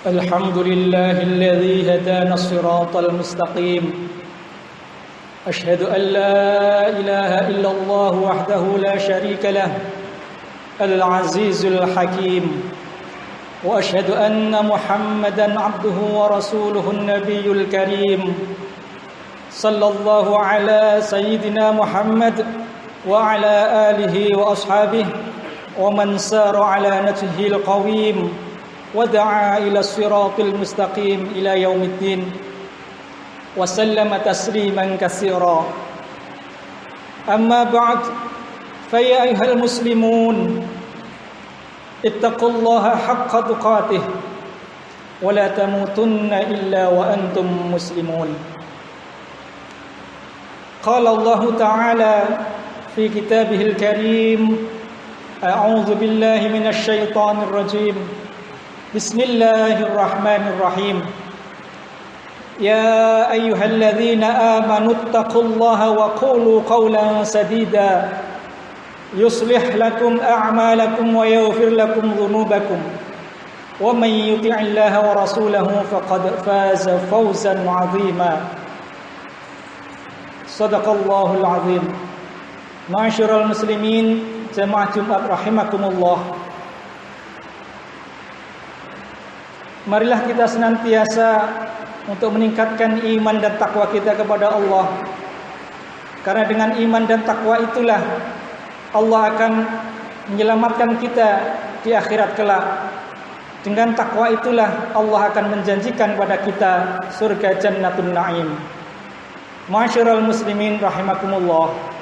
الحمد لله الذي هدانا الصراط المستقيم أشهد أن لا إله إلا الله وحده لا شريك له العزيز الحكيم وأشهد أن محمدا عبده ورسوله النبي الكريم صلى الله على سيدنا محمد وعلى آله وأصحابه ومن سار على نهجه القويم ودعا إلى الصراط المستقيم إلى يوم الدين وسلم تسليما كثيرا أما بعد فيا أيها المسلمون اتقوا الله حق تقاته ولا تموتن إلا وأنتم مسلمون قال الله تعالى في كتابه الكريم أعوذ بالله من الشيطان الرجيم بسم الله الرحمن الرحيم يا أيها الذين آمنوا اتقوا الله وقولوا قولا سديدا يصلح لكم أعمالكم ويغفر لكم ذنوبكم ومن يطع الله ورسوله فقد فاز فوزا عظيما صدق الله العظيم. Ma'asyiral muslimin, jamaah Jumat rahimakumullah. Marilah kita senantiasa untuk meningkatkan iman dan takwa kita kepada Allah. Karena dengan iman dan takwa itulah Allah akan menyelamatkan kita di akhirat kelak. Dengan takwa itulah Allah akan menjanjikan kepada kita surga Jannatun Na'im. Ma'asyiral muslimin rahimakumullah.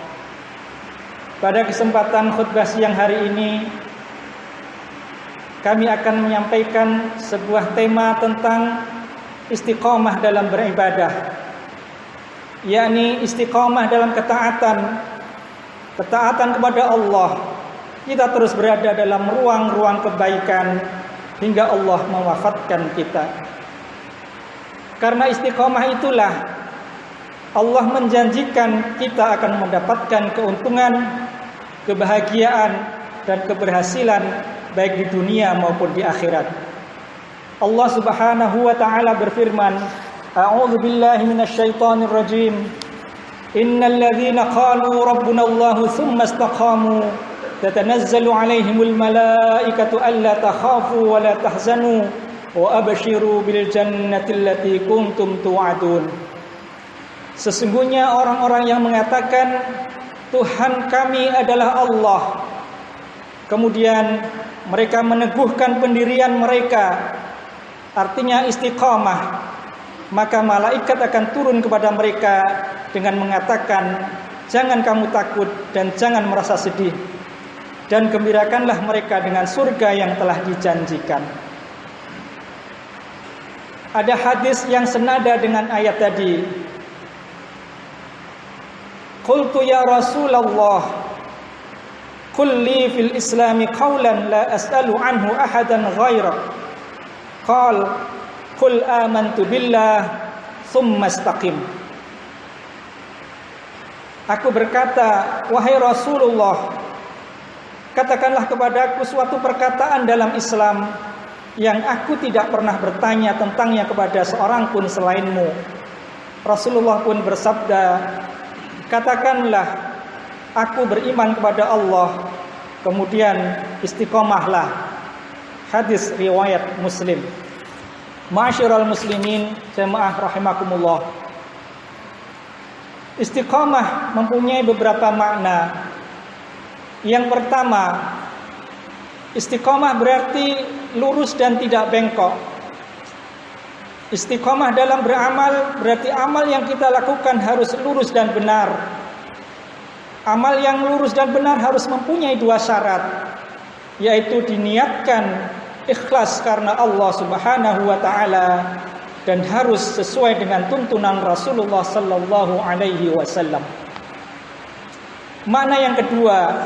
Pada kesempatan khutbah siang hari ini kami akan menyampaikan sebuah tema tentang istiqomah dalam beribadah, yakni istiqomah dalam ketaatan kepada Allah. Kita terus berada dalam ruang-ruang kebaikan hingga Allah mewafatkan kita. Karena istiqomah itulah Allah menjanjikan kita akan mendapatkan keuntungan, kebahagiaan, dan keberhasilan baik di dunia maupun di akhirat. Allah Subhanahu wa taala berfirman, A'udzu billahi minasyaitonir rajim. Innal ladzina qalu rabbuna Allahu tsumma istaqamu tatanazzalu 'alaihimul malaikatu alla takhafu wa la tahzanu wa abshiru bil jannati allati kuntum tu'adun. Sesungguhnya orang-orang yang mengatakan Tuhan kami adalah Allah, kemudian mereka meneguhkan pendirian mereka, artinya istiqamah, maka malaikat akan turun kepada mereka dengan mengatakan, jangan kamu takut dan jangan merasa sedih, dan gembirakanlah mereka dengan surga yang telah dijanjikan. Ada hadis yang senada dengan ayat tadi. Qultu ya Rasulullah, qul li fil islami qawlan la as'alu anhu ahadan ghairak. Qal qul amantu billah thumma istaqim. Aku berkata, wahai Rasulullah, katakanlah kepadaku suatu perkataan dalam Islam yang aku tidak pernah bertanya tentangnya kepada seorang pun selainmu. Rasulullah pun bersabda, katakanlah, aku beriman kepada Allah, kemudian istiqomahlah. Hadis riwayat Muslim. Ma'asyiral muslimin, jamaah rahimakumullah. Istiqomah mempunyai beberapa makna. Yang pertama, istiqomah berarti lurus dan tidak bengkok. Istiqomah dalam beramal berarti amal yang kita lakukan harus lurus dan benar. Amal yang lurus dan benar harus mempunyai dua syarat, yaitu diniatkan ikhlas karena Allah Subhanahu wa taala dan harus sesuai dengan tuntunan Rasulullah sallallahu alaihi wasallam. Makna yang kedua,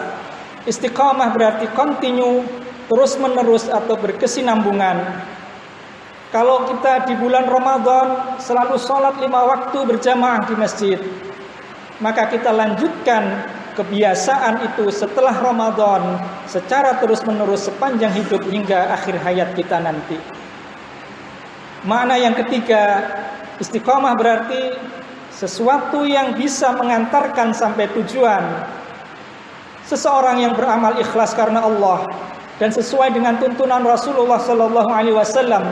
istiqamah berarti continue, terus-menerus atau berkesinambungan. Kalau kita di bulan Ramadan selalu sholat 5 waktu berjamaah di masjid, maka kita lanjutkan kebiasaan itu setelah Ramadan secara terus-menerus sepanjang hidup hingga akhir hayat kita nanti. Makna yang ketiga, istiqomah berarti sesuatu yang bisa mengantarkan sampai tujuan. Seseorang yang beramal ikhlas karena Allah dan sesuai dengan tuntunan Rasulullah sallallahu alaihi wasallam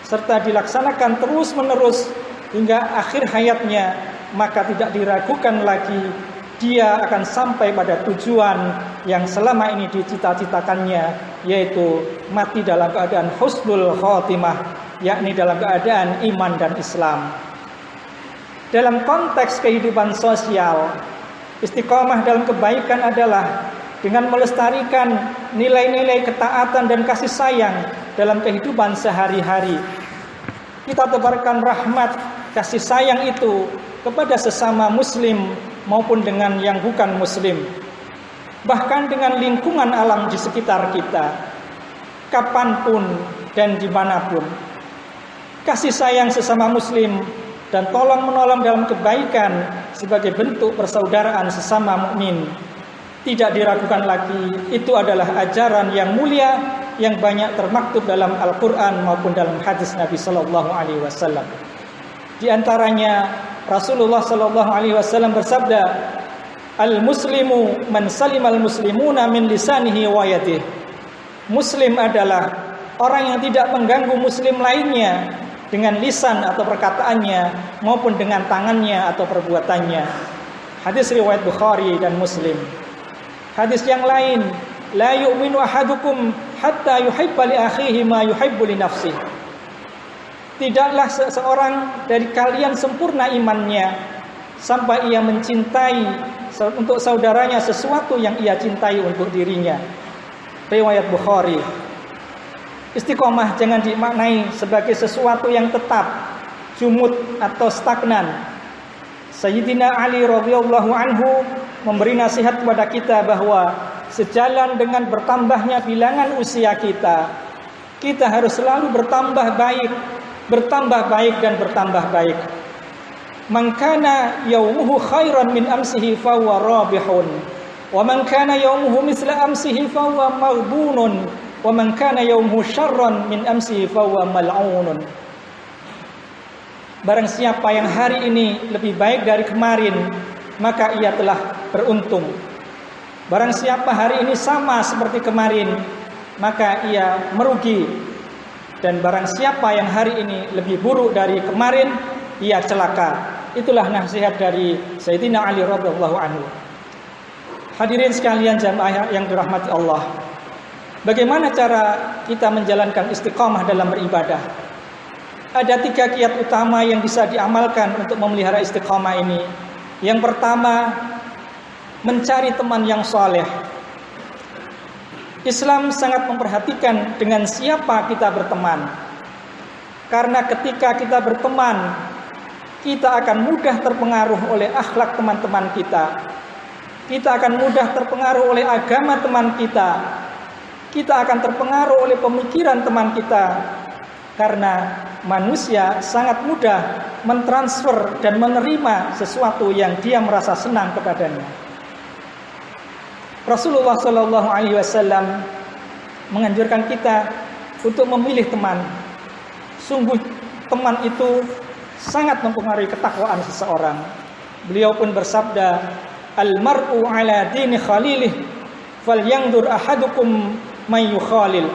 serta dilaksanakan terus-menerus hingga akhir hayatnya, maka tidak diragukan lagi dia akan sampai pada tujuan yang selama ini dicita-citakannya, yaitu mati dalam keadaan husnul khotimah, yakni dalam keadaan iman dan Islam. Dalam konteks kehidupan sosial, istiqomah dalam kebaikan adalah dengan melestarikan nilai-nilai ketaatan dan kasih sayang dalam kehidupan sehari-hari. Kita tebarkan rahmat, kasih sayang itu kepada sesama muslim maupun dengan yang bukan muslim. Bahkan dengan lingkungan alam di sekitar kita, kapanpun dan dimanapun. Kasih sayang sesama muslim dan tolong-menolong dalam kebaikan sebagai bentuk persaudaraan sesama mukmin. Tidak diragukan lagi, itu adalah ajaran yang mulia yang banyak termaktub dalam Al-Quran maupun dalam hadis Nabi Sallallahu Alaihi Wasallam. Di antaranya Rasulullah Sallallahu Alaihi Wasallam bersabda, "Al-Muslimu man salimal muslimuna min lisanihi wa yadihi." Muslim adalah orang yang tidak mengganggu muslim lainnya dengan lisan atau perkataannya maupun dengan tangannya atau perbuatannya. Hadis riwayat Bukhari dan Muslim. Hadis yang lain, la yu'minu ahadukum hatta yuhibba li akhihi ma yuhibbu li nafsihi. Tidaklah seseorang dari kalian sempurna imannya sampai ia mencintai untuk saudaranya sesuatu yang ia cintai untuk dirinya. Riwayat Bukhari. Istiqomah jangan dimaknai sebagai sesuatu yang tetap, jumud atau stagnan. Sayyidina Ali radhiyallahu anhu memberi nasihat kepada kita bahwa sejalan dengan bertambahnya bilangan usia kita, kita harus selalu bertambah baik dan bertambah baik. Man kana yaumuhu khairan min amsihi fa huwa rabihun, wa man kana yaumuhu misla amsihi fa huwa maghbunun, wa man kana yaumuhu syarran min amsihi fa huwa mal'unun. Barang siapa yang hari ini lebih baik dari kemarin, maka ia telah beruntung. Barang siapa hari ini sama seperti kemarin, maka ia merugi. Dan barang siapa yang hari ini lebih buruk dari kemarin, ia celaka. Itulah nasihat dari Sayyidina Ali radhiyallahu anhu. Hadirin sekalian jamaah yang dirahmati Allah, bagaimana cara kita menjalankan istiqamah dalam beribadah? Ada 3 kiat utama yang bisa diamalkan untuk memelihara istiqamah ini. Yang pertama, mencari teman yang saleh. Islam sangat memperhatikan dengan siapa kita berteman. Karena ketika kita berteman, kita akan mudah terpengaruh oleh akhlak teman-teman kita. Kita akan mudah terpengaruh oleh agama teman kita. Kita akan terpengaruh oleh pemikiran teman kita. Karena manusia sangat mudah mentransfer dan menerima sesuatu yang dia merasa senang kepadanya. Rasulullah Shallallahu Alaihi Wasallam menganjurkan kita untuk memilih teman. Sungguh teman itu sangat mempengaruhi ketakwaan seseorang. Beliau pun bersabda, "Al-mar'u ala dini khalilih, falyanzur ahadukum may yukhalil."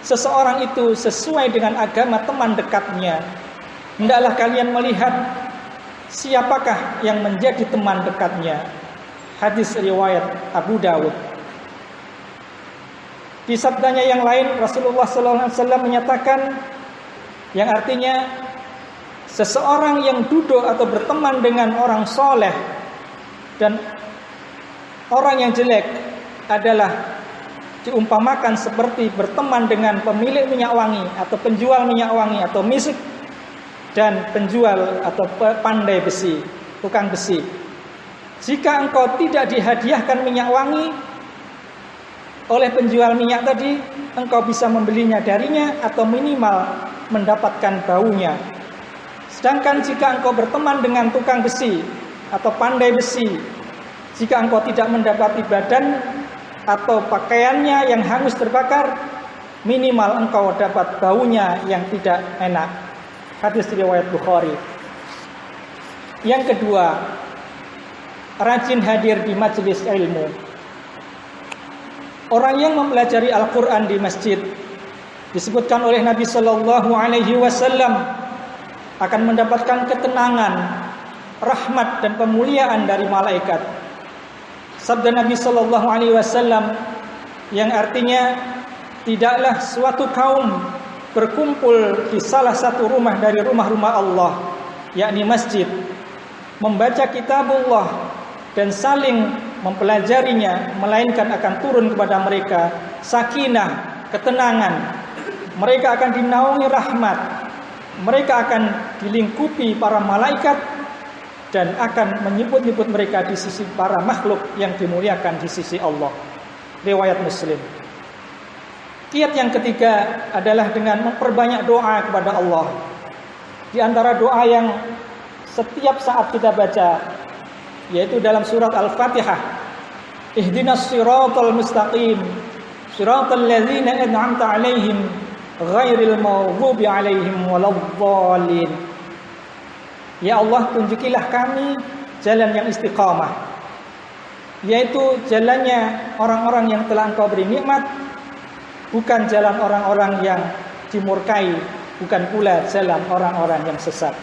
Seseorang itu sesuai dengan agama teman dekatnya. Hendaklah kalian melihat siapakah yang menjadi teman dekatnya. Hadis riwayat Abu Dawud. Di sabdanya yang lain, Rasulullah SAW menyatakan, yang artinya seseorang yang duduk atau berteman dengan orang soleh dan orang yang jelek adalah diumpamakan seperti berteman dengan pemilik minyak wangi atau penjual minyak wangi atau misik dan penjual atau pandai besi, tukang besi. Jika engkau tidak dihadiahkan minyak wangi oleh penjual minyak tadi, engkau bisa membelinya darinya atau minimal mendapatkan baunya. Sedangkan jika engkau berteman dengan tukang besi atau pandai besi, jika engkau tidak mendapati badan atau pakaiannya yang hangus terbakar, minimal engkau dapat baunya yang tidak enak. Hadis riwayat Bukhari. Yang kedua, rajin hadir di majelis ilmu. Orang yang mempelajari Al-Quran di masjid, disebutkan oleh Nabi Sallallahu Alaihi Wasallam, akan mendapatkan ketenangan, rahmat dan pemuliaan dari malaikat. Sabda Nabi Sallallahu Alaihi Wasallam yang artinya, tidaklah suatu kaum berkumpul di salah satu rumah dari rumah-rumah Allah, yakni masjid, membaca kitabullah dan saling mempelajarinya, melainkan akan turun kepada mereka sakinah, ketenangan. Mereka akan dinaungi rahmat, mereka akan dilingkupi para malaikat, dan akan menyebut-nyebut mereka di sisi para makhluk yang dimuliakan di sisi Allah. Riwayat Muslim. Kiat yang ketiga adalah dengan memperbanyak doa kepada Allah. Di antara doa yang setiap saat kita baca, yaitu dalam surat Al-Fatihah, Ihdinas siratal mustaqim, siratal ladzina an'amta 'alaihim, ghairil maghdubi 'alaihim waladdallin. Ya Allah, tunjukilah kami jalan yang istiqamah, yaitu jalannya orang-orang yang telah Engkau beri nikmat, bukan jalan orang-orang yang dimurkai, bukan pula jalan orang-orang yang sesat.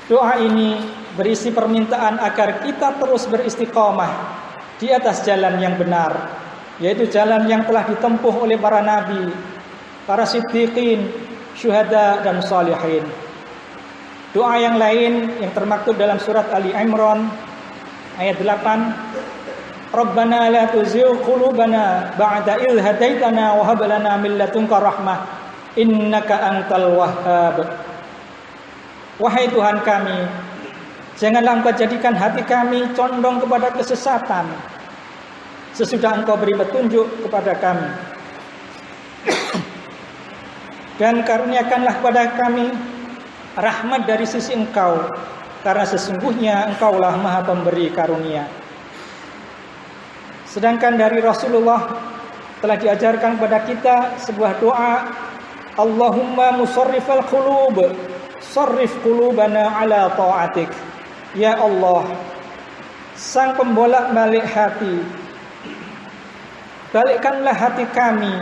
Doa ini berisi permintaan agar kita terus beristiqamah di atas jalan yang benar, yaitu jalan yang telah ditempuh oleh para nabi, para siddiqin, syuhada dan salihin. Doa yang lain yang termaktub dalam surat Ali Imran ayat 8, Rabbana la tuzigh qulubana ba'da idh hadaitana wa hab lana min ladunka rahmah innaka antal wahhab. Wahai Tuhan kami, janganlah Engkau jadikan hati kami condong kepada kesesatan sesudah Engkau beri petunjuk kepada kami. Dan karuniakanlah kepada kami rahmat dari sisi Engkau, karena sesungguhnya Engkaulah Maha Pemberi karunia. Sedangkan dari Rasulullah telah diajarkan kepada kita sebuah doa, Allahumma musarrifal qulub, sarrif qulubana ala ta'atik. Ya Allah, sang pembolak-balik hati, balikkanlah hati kami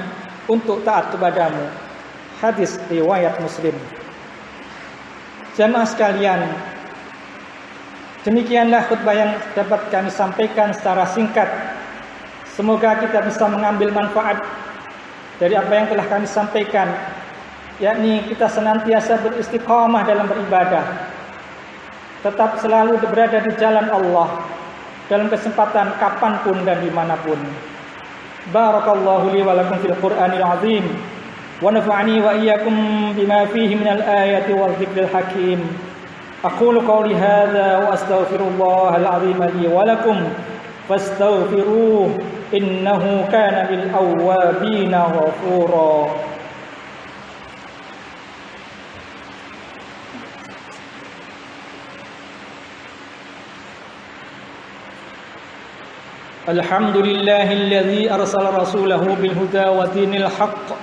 untuk taat kepadamu. Hadis riwayat Muslim. Jamaah sekalian, demikianlah khutbah yang dapat kami sampaikan secara singkat. Semoga kita bisa mengambil manfaat dari apa yang telah kami sampaikan, yakni kita senantiasa beristiqamah dalam beribadah, tetap selalu berada di jalan Allah dalam kesempatan kapanpun dan dimanapun. Barakallahu li wa lakum fil Qur'anil azim, wa nafa'ani wa iyyakum bima fihi minal ayati wal dzikril hakim. Aqulu qawli hadza wa astaghfirullahal azim li wa lakum fastaghfiruhu innahu kana lil awwabina ghafura. Alhamdulillahilladzi arsala rasulahu bil huda wa dinil haqq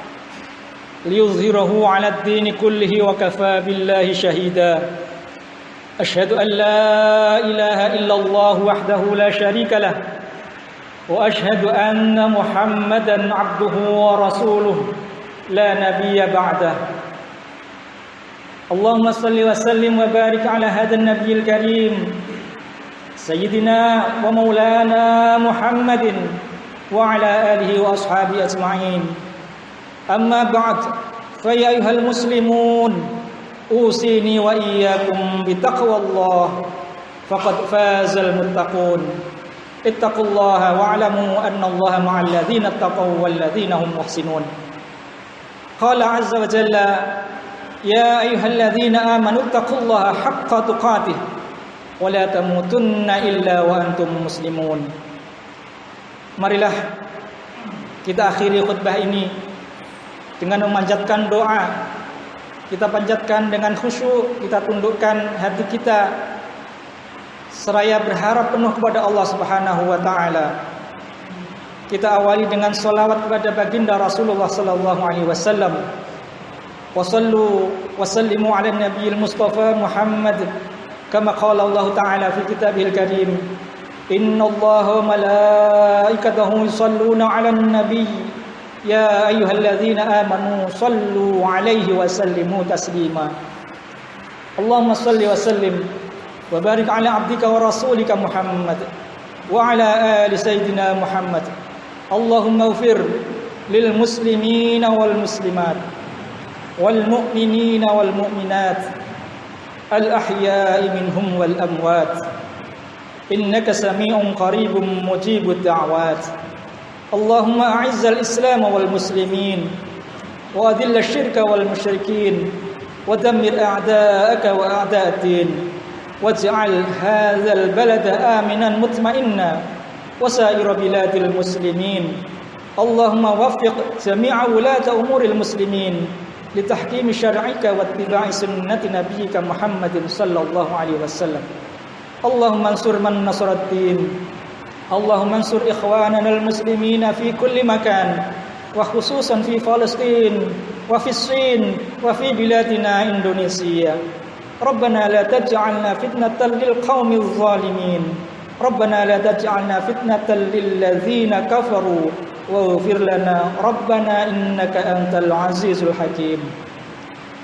liyuzhirahu 'ala ad-din kullihi wa kafaa billahi shahida. Asyhadu an la ilaha illallah wahdahu la syarika lah wa asyhadu anna Muhammadan 'abduhu wa rasuluh la nabiyya ba'dah. Allahumma shalli wa sallim wa barik 'ala hadzal nabiyil karim Sayyidina wa maulana Muhammadin wa ala alihi wa ashabihi ajma'in. Amma ba'd, fa ya ayyuhal muslimun, usini wa iyyakum bitaqwallah, faqad fazal muttaqun. Ittaqullaha wa'lamu anna Allaha ma'al ladzina taqaw wal ladzina hum muhsinun. Qala 'azza wa jalla, ya ayyuhalladzina amanu ittaqullaha haqqa tuqatih wa la tamutunna illa wa antum muslimun. Marilah kita akhiri khutbah ini dengan memanjatkan doa. Kita panjatkan dengan khusyuk, kita tundukkan hati kita seraya berharap penuh kepada Allah Subhanahu wa taala. kita awali dengan salawat kepada baginda Rasulullah sallallahu alaihi wasallam. Wa sallu wa sallimu ala nabiyil mustafa Muhammad kama qala Allah ta'ala fi kitabihil karim. Innallaha wa malaikatahu yusalluna 'alan nabiy ya ayyuhalladzina amanu sallu 'alaihi wa sallimu taslima. Allahumma salli wa sallim wa barik 'ala 'abdika wa rasulika Muhammad wa 'ala ali sayyidina Muhammad. Allahumma ighfir lil muslimina wal muslimat wal mu'minina wal mu'minat al ahya'i minhum wal amwat. Innaka sami'un qaribun mujibud da'wat. Allahumma a'izzal Islam wal muslimin wa adhill asy-syirka wal musyrikin wa dammir a'da'aka wa a'da'ad-din waj'al hadzal balada aminan mutma'inna wa sa'ira biladil muslimin. Allahumma waffiq jami'a wulata umuril muslimin litahkimi syar'ika wa ittiba'i sunnati nabiyyika Muhammadin sallallahu alaihi wasallam. Allahumma ansur man nasaraddin. Allahumma ansur ikhwanana al-muslimina fi kulli makan wa khususan fi Palestin wa fi Sin wa fi biladina Indonesia. Rabbana la taj'alna fitnatan lil qaumil zalimin. Rabbana la taj'alna fitnatan lil ladzina kafaru waghfir lana Rabbana innaka antal azizul hakim.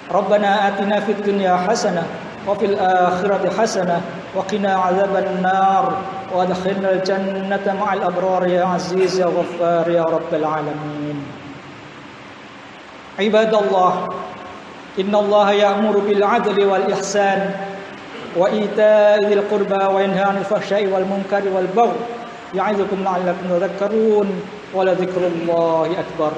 Rabbana atina fid dunya hasanah wa fil akhirati hasanah wa qina adzaban nar wa adkhilnal jannata ma'al abrar ya aziz ya ghaffar ya rabbal alamin. Ibadallah, innallaha ya'muru bil 'adli wal ihsan wa ita'i dzil qurba wa yanha 'anil fahsya'i wal munkari wal baghi ya'idukum la'allakum tadhakkarun wa la dzikrullahi akbar.